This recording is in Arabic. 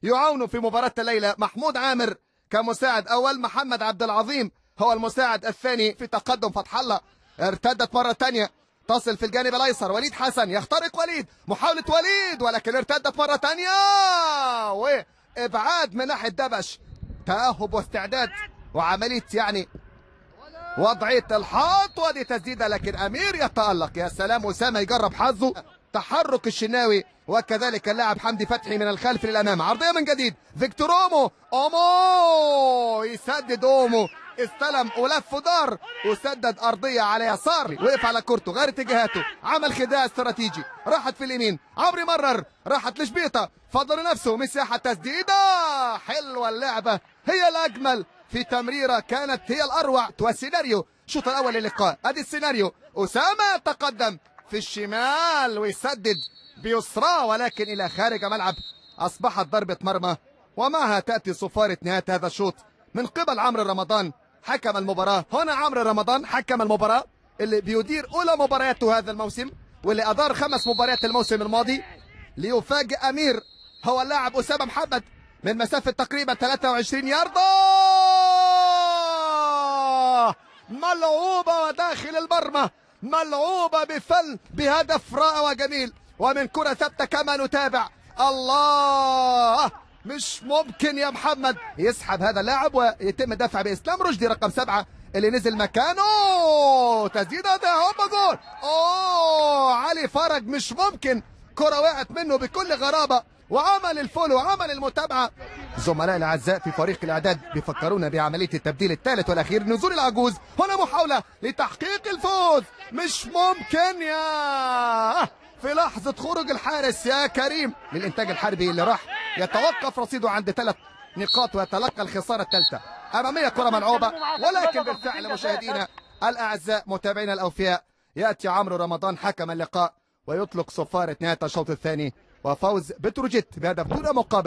يعاون في مباراة الليلة. محمود عامر كمساعد أول، محمد عبد العظيم هو المساعد الثاني. في تقدم فتح الله، ارتدت مرة ثانية تصل في الجانب الأيسر. وليد حسن يخترق وليد، محاولة وليد ولكن ارتدت مرة ثانية وإبعاد من ناحية دبش. تأهب واستعداد وعملية يعني وضعية الحائط، ودي تسديدة لكن أمير يتألق. يا سلام، أسامة يجرب حظه. تحرك الشناوي وكذلك اللاعب حمدي فتحي من الخلف للأمام. عرضية من جديد، فيكتور أومو يسدد. أومو استلم ولف ودار وسدد أرضية على يسار، وقف على كورته غير اتجاهاته، عمل خداع استراتيجي. راحت في اليمين، عمرو مرر، راحت لشبيطة، فضل نفسه مساحة تسديدة حلوة. اللعبة هي الأجمل في تمريرة، كانت هي الأروع. والسيناريو الشوط الأول للقاء، أدي السيناريو. أسامة يتقدم في الشمال ويسدد بيسرى ولكن إلى خارج ملعب. أصبحت ضربة مرمى ومعها تأتي صفارة نهاية هذا الشوط من قبل عمرو رمضان حكم المباراة. هنا عمرو رمضان حكم المباراة اللي بيدير أولى مبارياته هذا الموسم، واللي أدار 5 مباريات الموسم الماضي. ليفاجئ أمير هو اللاعب أسامة محمد من مسافة تقريبا 23 ياردة، ملعوبة وداخل المرمى، ملعوبة بفن بهدف رائع وجميل ومن كرة ثابتة كما نتابع. الله، مش ممكن يا محمد. يسحب هذا اللاعب ويتم دفع بإسلام رشدي رقم 7 اللي نزل مكانه. تسديدة ده هوبا جول. علي فرج، مش ممكن، كرة وقعت منه بكل غرابة وعمل الفولو وعمل المتابعة. زملائي الاعزاء في فريق الاعداد بيفكرونا بعمليه التبديل الثالث والاخير. نزول العجوز، هنا محاوله لتحقيق الفوز. مش ممكن يا في لحظه خروج الحارس يا كريم للانتاج الحربي اللي راح يتوقف رصيده عند 3 نقاط ويتلقى الخساره الثالثه. اماميه كره ملعوبه، ولكن بالفعل مشاهدينا الاعزاء متابعينا الاوفياء ياتي عمرو رمضان حكم اللقاء ويطلق صفاره نهايه الشوط الثاني وفوز بتروجيت بهدف دون مقابل.